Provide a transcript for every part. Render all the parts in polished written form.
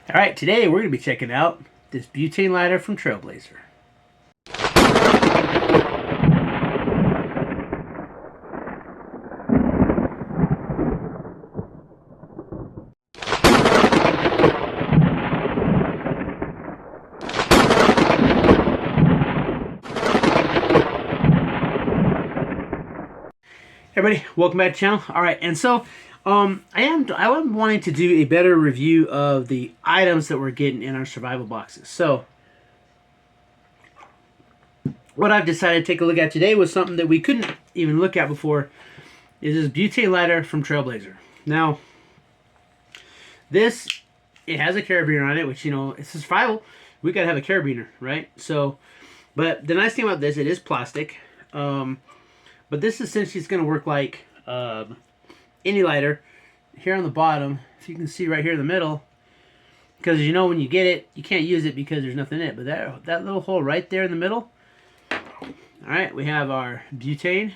All right, today we're going to be checking out this butane lighter from Trailblazer. Everybody, welcome back to the channel. All right, and so I am wanting to do a better review of the items that we're getting in our survival boxes. So what I've decided to take a look at today was something that we couldn't even look at before. Is this butane lighter from Trailblazer. Now, it has a carabiner on it, which, you know, it's survival. We gotta have a carabiner, right? So, but the nice thing about this, it is plastic. But this essentially is going to work like any lighter. Here on the bottom, if you can see right here in the middle, because you know when you get it, you can't use it because there's nothing in it. But that little hole right there in the middle. All right, we have our butane.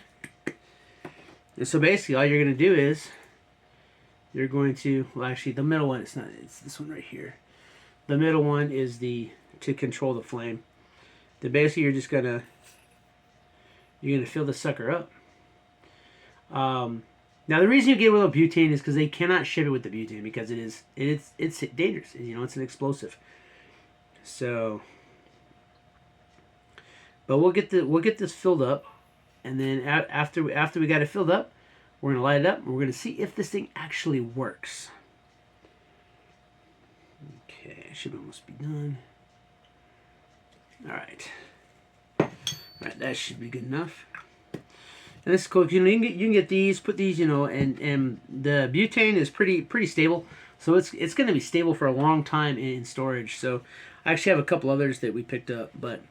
And so basically, all you're going to do is you're going to, well, actually, the middle one, it's this one right here. The middle one is to control the flame. Then basically, you're gonna fill the sucker up. Now the reason you get with a butane is because they cannot ship it with the butane because it's dangerous. You know, it's an explosive. So, but we'll get this filled up, and then after we got it filled up, we're gonna light it up. And we're gonna see if this thing actually works. Okay, should almost be done. All right. Alright, that should be good enough. And this is cool. You can get these, put these, you know, and the butane is pretty stable. So it's going to be stable for a long time in storage. So I actually have a couple others that we picked up. But,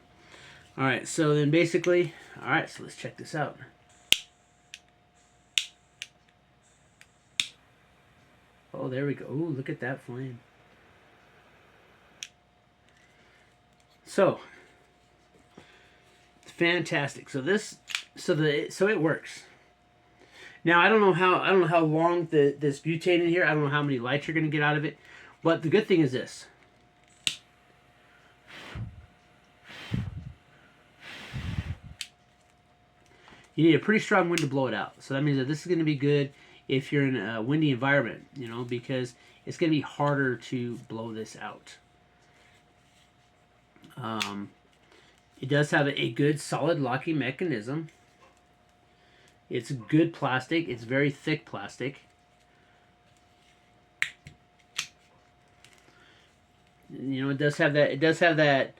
alright, so then basically, alright, so let's check this out. Oh, there we go. Ooh, look at that flame. So, fantastic. So it works. Now I don't know how long this butane in here. I don't know how many lights you're going to get out of it. But the good thing is this. You need a pretty strong wind to blow it out. So that means that this is going to be good if you're in a windy environment, you know, because it's going to be harder to blow this out. It does have a good solid locking mechanism. It's good plastic. It's very thick plastic. You know, it does have that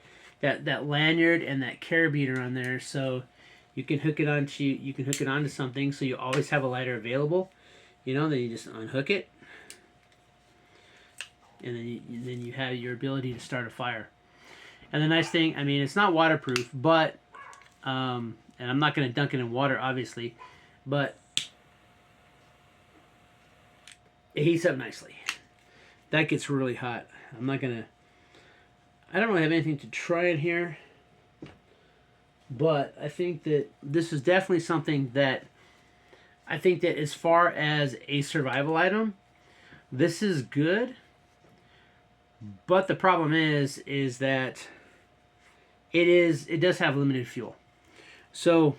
lanyard and that carabiner on there, so you can hook it onto something, so you always have a lighter available. You know, then you just unhook it, and then you have your ability to start a fire. And the nice thing, I mean, it's not waterproof, but, and I'm not going to dunk it in water, obviously, but it heats up nicely. That gets really hot. I don't really have anything to try in here, but I think that this is definitely something that, I think that as far as a survival item, this is good, but the problem is that it does have limited fuel. So,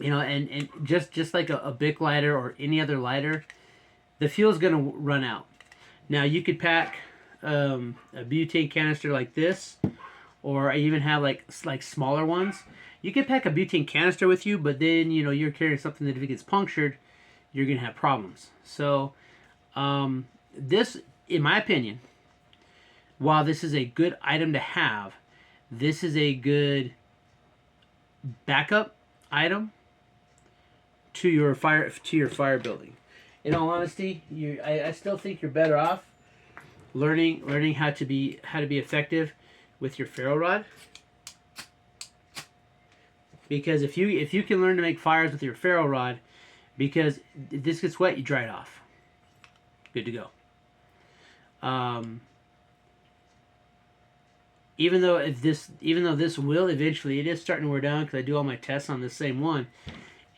you know, and just like a Bic lighter or any other lighter, the fuel is going to run out. Now, you could pack a butane canister like this, or I even have like smaller ones. You can pack a butane canister with you, but then, you know, you're carrying something that if it gets punctured, you're going to have problems. So, this, in my opinion, while this is a good item to have, this is a good backup item to your fire building. In all honesty, I still think you're better off learning how to be effective with your ferro rod. Because if you can learn to make fires with your ferro rod, because if this gets wet, you dry it off. Good to go. Even though this will eventually, it is starting to wear down because I do all my tests on the same one.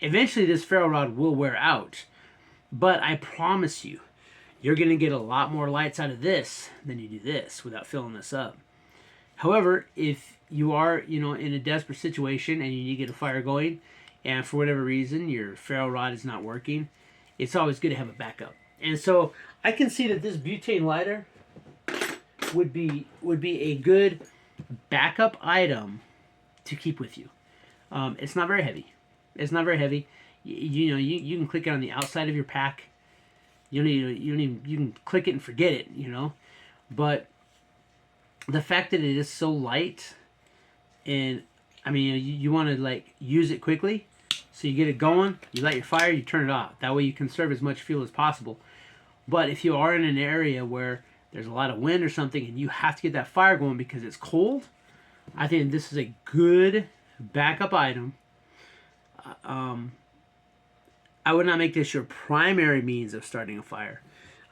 Eventually, this ferro rod will wear out, but I promise you, you're going to get a lot more lights out of this than you do this without filling this up. However, if you are, in a desperate situation and you need to get a fire going, and for whatever reason your ferro rod is not working, it's always good to have a backup. And so I can see that this butane lighter would be a good backup item to keep with you. It's not very heavy. It's not very heavy. You can click it on the outside of your pack. You can click it and forget it. But the fact that it is so light, and I mean, you want to use it quickly, so you get it going, you light your fire, you turn it off. That way you conserve as much fuel as possible. But if you are in an area where there's a lot of wind or something and you have to get that fire going because it's cold, I think this is a good backup item. I would not make this your primary means of starting a fire.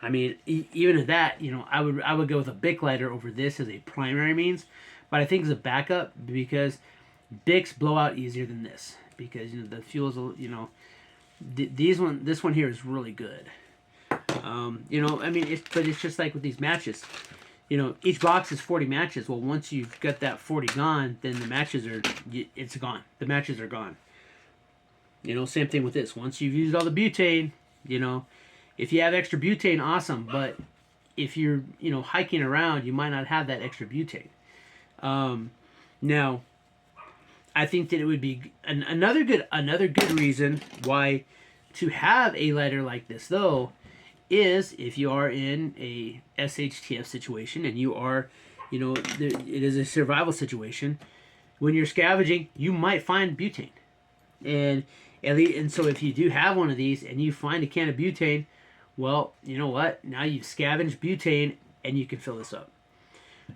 I mean, even at that, I would go with a Bic lighter over this as a primary means, but I think it's a backup because Bics blow out easier than this because the fuels, this one here is really good. I mean, but it's just like with these matches. Each box is 40 matches. Well, once you've got that 40 gone, then the matches it's gone. The matches are gone. Same thing with this. Once you've used all the butane, if you have extra butane, awesome. But if you're, hiking around, you might not have that extra butane. Now, I think that it would be another good reason why to have a lighter like this, though, is if you are in a SHTF situation and you are, it is a survival situation. When you're scavenging, you might find butane, and so if you do have one of these and you find a can of butane, well, you know what? Now you've scavenged butane and you can fill this up.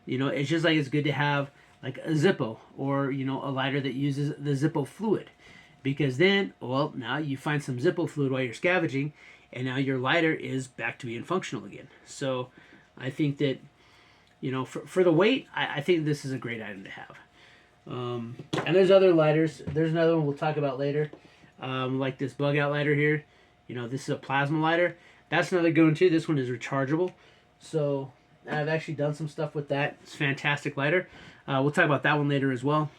It's just like it's good to have like a Zippo or a lighter that uses the Zippo fluid, because then, well, now you find some Zippo fluid while you're scavenging, and now your lighter is back to being functional again. So I think that, for the weight, I think this is a great item to have. And there's other lighters. There's another one we'll talk about later, like this bug out lighter here. This is a plasma lighter. That's another good one too. This one is rechargeable. So I've actually done some stuff with that. It's a fantastic lighter. We'll talk about that one later as well.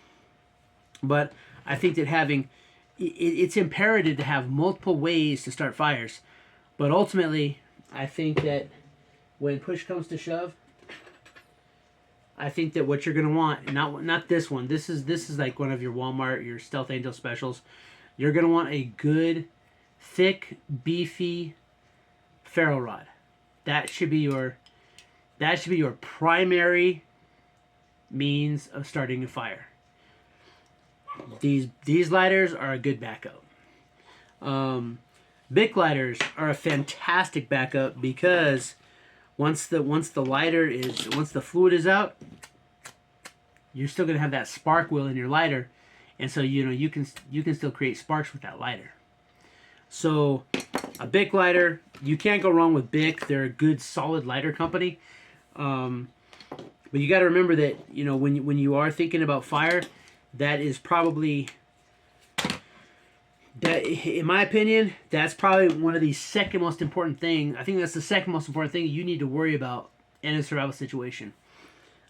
But I think that it's imperative to have multiple ways to start fires. But ultimately, I think that when push comes to shove, I think that what you're gonna want, not this one. This is like one of your Walmart, your Stealth Angel specials. You're gonna want a good, thick, beefy ferro rod. That should be your primary means of starting a fire. These lighters are a good backup. Bic lighters are a fantastic backup because once the fluid is out, you're still gonna have that spark wheel in your lighter, and so you can still create sparks with that lighter. So a Bic lighter, you can't go wrong with Bic. They're a good solid lighter company. But you got to remember that when you are thinking about fire, that is probably, that in my opinion, that's probably one of the second most important thing. I think that's the second most important thing you need to worry about in a survival situation.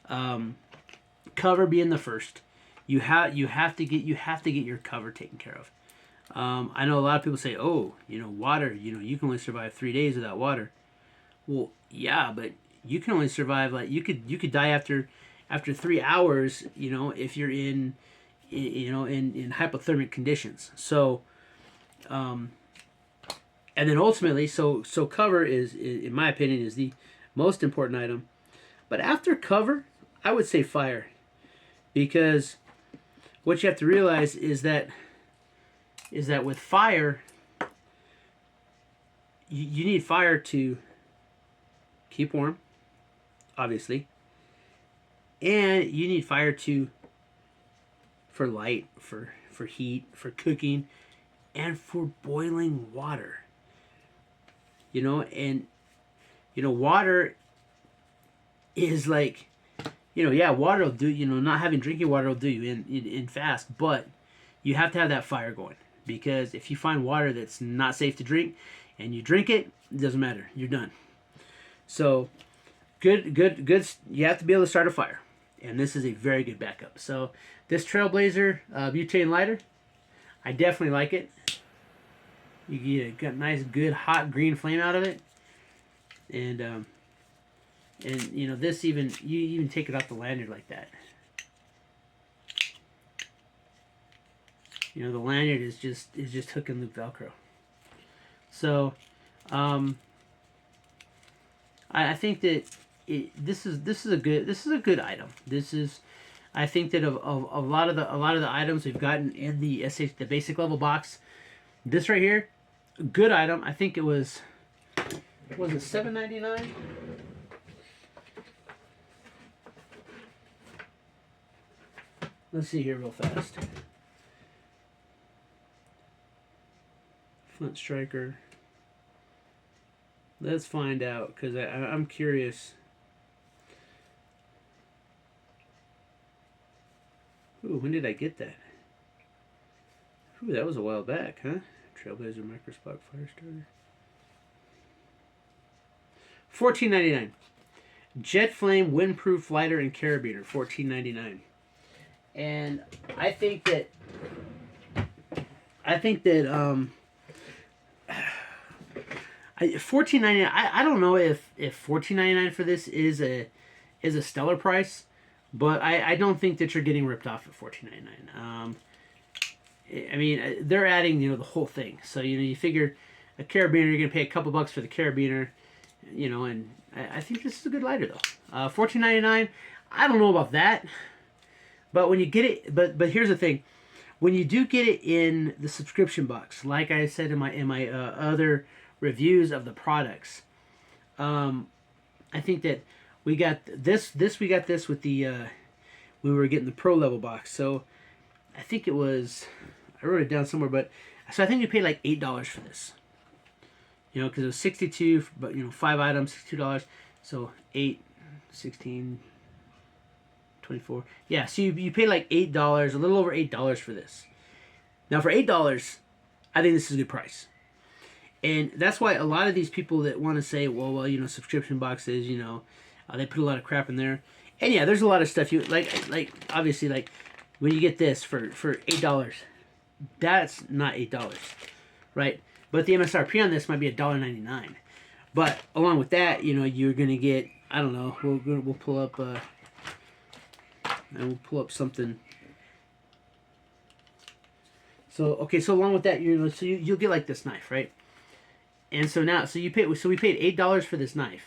Cover being the first. You have to get your cover taken care of. I know a lot of people say, oh, water, you can only survive 3 days without water. Well, yeah, but you can only survive, like, you could die after 3 hours, if you're in hypothermic conditions. So, and then ultimately, so cover is, in my opinion, is the most important item. But after cover, I would say fire, because what you have to realize is that with fire, you need fire to keep warm, obviously, and you need fire for light, for heat, for cooking, and for boiling water. Water is like, water will do, not having drinking water will do you in fast, but you have to have that fire going, because if you find water that's not safe to drink and you drink it, it doesn't matter, you're done. So good. You have to be able to start a fire, and this is a very good backup. So this Trailblazer butane lighter, I definitely like it. You get a nice, good, hot green flame out of it, and you know this you even take it off the lanyard like that. You know the lanyard is just hook and loop Velcro. So, I think that this is a good item. I think that of a lot of the items we've gotten in the the basic level box, this right here, good item. I think it was it $7.99? Let's see here real fast. Flint Striker. Let's find out, because I'm curious. Ooh, when did I get that? Ooh, that was a while back, huh? Trailblazer Microspark Fire Starter. $14.99. Jet Flame Windproof Lighter and Carabiner. $14.99. And I think that $14.99. I don't know if $14.99 for this is a stellar price, but I don't think that you're getting ripped off at $14.99. I mean, they're adding the whole thing, so you figure a carabiner, you're gonna pay a couple bucks for the carabiner, and I think this is a good lighter though. $14.99. I don't know about that, but when you get it, but here's the thing. When you do get it in the subscription box, like I said in my other reviews of the products, I think that we got this with the we were getting the pro level box. So I think it was, I wrote it down somewhere, but so I think you paid like $8 for this. Because it was 62, but 5 items, $62. So 8, 16, 24. Yeah, so you pay like $8, a little over $8 for this. Now for $8, I think this is a good price. And that's why a lot of these people that want to say, well, subscription boxes, they put a lot of crap in there. And yeah, there's a lot of stuff you like obviously, like when you get this for $8, that's not $8, right? But the MSRP on this might be $1.99. But along with that, you're gonna get, I don't know, we'll pull up something. So okay, so along with that, you'll get like this knife, right? And so we paid $8 for this knife,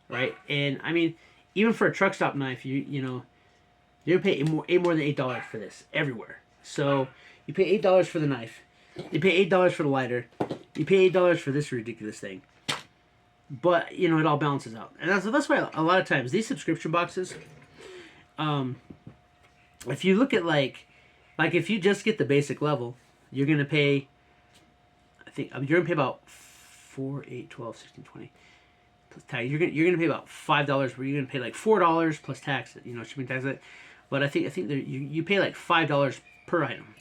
right? And I mean, even for a truck stop knife, you're gonna pay more than $8 for this everywhere. So you pay $8 for the knife, you pay $8 for the lighter, you pay $8 for this ridiculous thing. But it all balances out, and that's why a lot of times these subscription boxes, if you look at like if you just get the basic level, you're gonna pay, I think you're gonna pay about 4, 8, 12, 16, 20 plus tax. You're gonna pay about $5, where you're gonna pay like $4 plus tax, shipping tax. But I think you pay like $5 per item.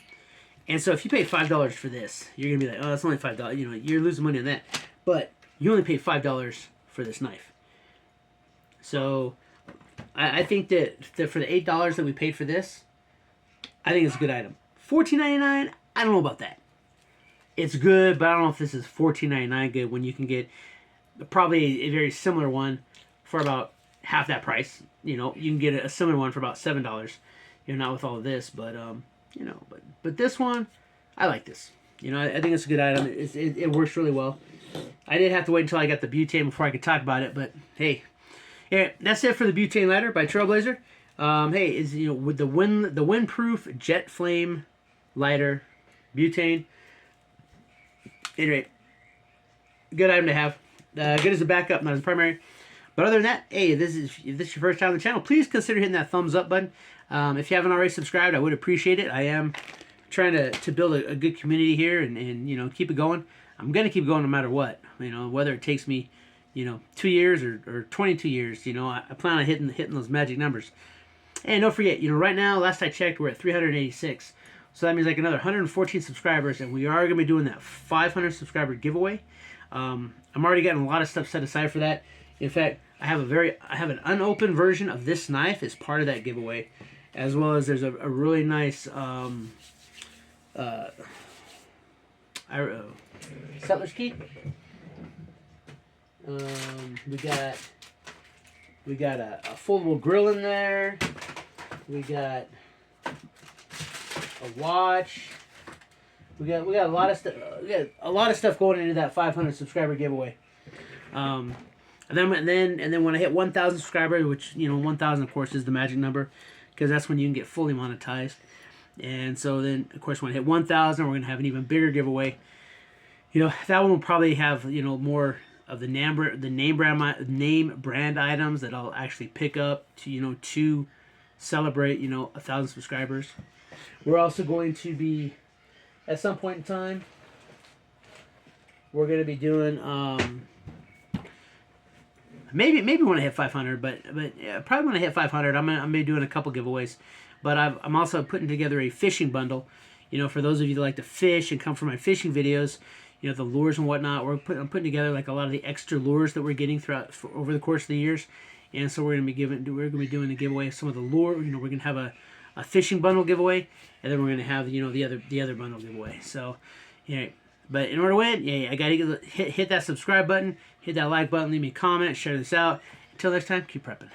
And so if you pay $5 for this, you're gonna be like, oh, it's only $5. You're losing money on that. But you only pay $5 for this knife. So I think that for the $8 that we paid for this, I think it's a good item. $14.99, I don't know about that. It's good, but I don't know if this is $14.99 good when you can get probably a very similar one for about half that price. You can get a similar one for about $7. Not with all of this, but but this one, I like this. I think it's a good item. It works really well. I did have to wait until I got the butane before I could talk about it, but hey, yeah, that's it for the butane lighter by Trailblazer. Hey, with the Windproof Jet Flame lighter, butane. Anyway, good item to have. Good as a backup, not as a primary. But other than that, hey, if this is your first time on the channel, please consider hitting that thumbs up button. If you haven't already subscribed, I would appreciate it. I am trying to build a good community here and keep it going. I'm going to keep going no matter what. Whether it takes me 2 years or 22 years, I plan on hitting those magic numbers. And don't forget, right now, last I checked, we're at 386. So that means like another 114 subscribers, and we are going to be doing that 500 subscriber giveaway. I'm already getting a lot of stuff set aside for that. In fact, I have an unopened version of this knife as part of that giveaway, as well as there's a really nice settler's key. We got a foldable grill in there. We got a watch. We got a lot of stuff. We got a lot of stuff going into that 500 subscriber giveaway. And then when I hit 1,000 subscribers, which 1,000 of course is the magic number, because that's when you can get fully monetized. And so then of course when I hit 1,000, we're gonna have an even bigger giveaway. That one will probably have more of the name brand items that I'll actually pick up to celebrate 1,000 subscribers. We're also going to be, at some point in time, we're going to be doing maybe when I hit 500, but yeah, probably when I hit 500, I'm gonna be doing a couple giveaways. But I'm also putting together a fishing bundle. For those of you that like to fish and come for my fishing videos, the lures and whatnot. I'm putting together like a lot of the extra lures that we're getting over the course of the years, and so we're gonna be doing the giveaway of some of the lure. We're gonna have a fishing bundle giveaway, and then we're gonna have the other bundle giveaway. So, but in order to win, I gotta hit that subscribe button, hit that like button, leave me a comment, share this out. Until next time, keep prepping.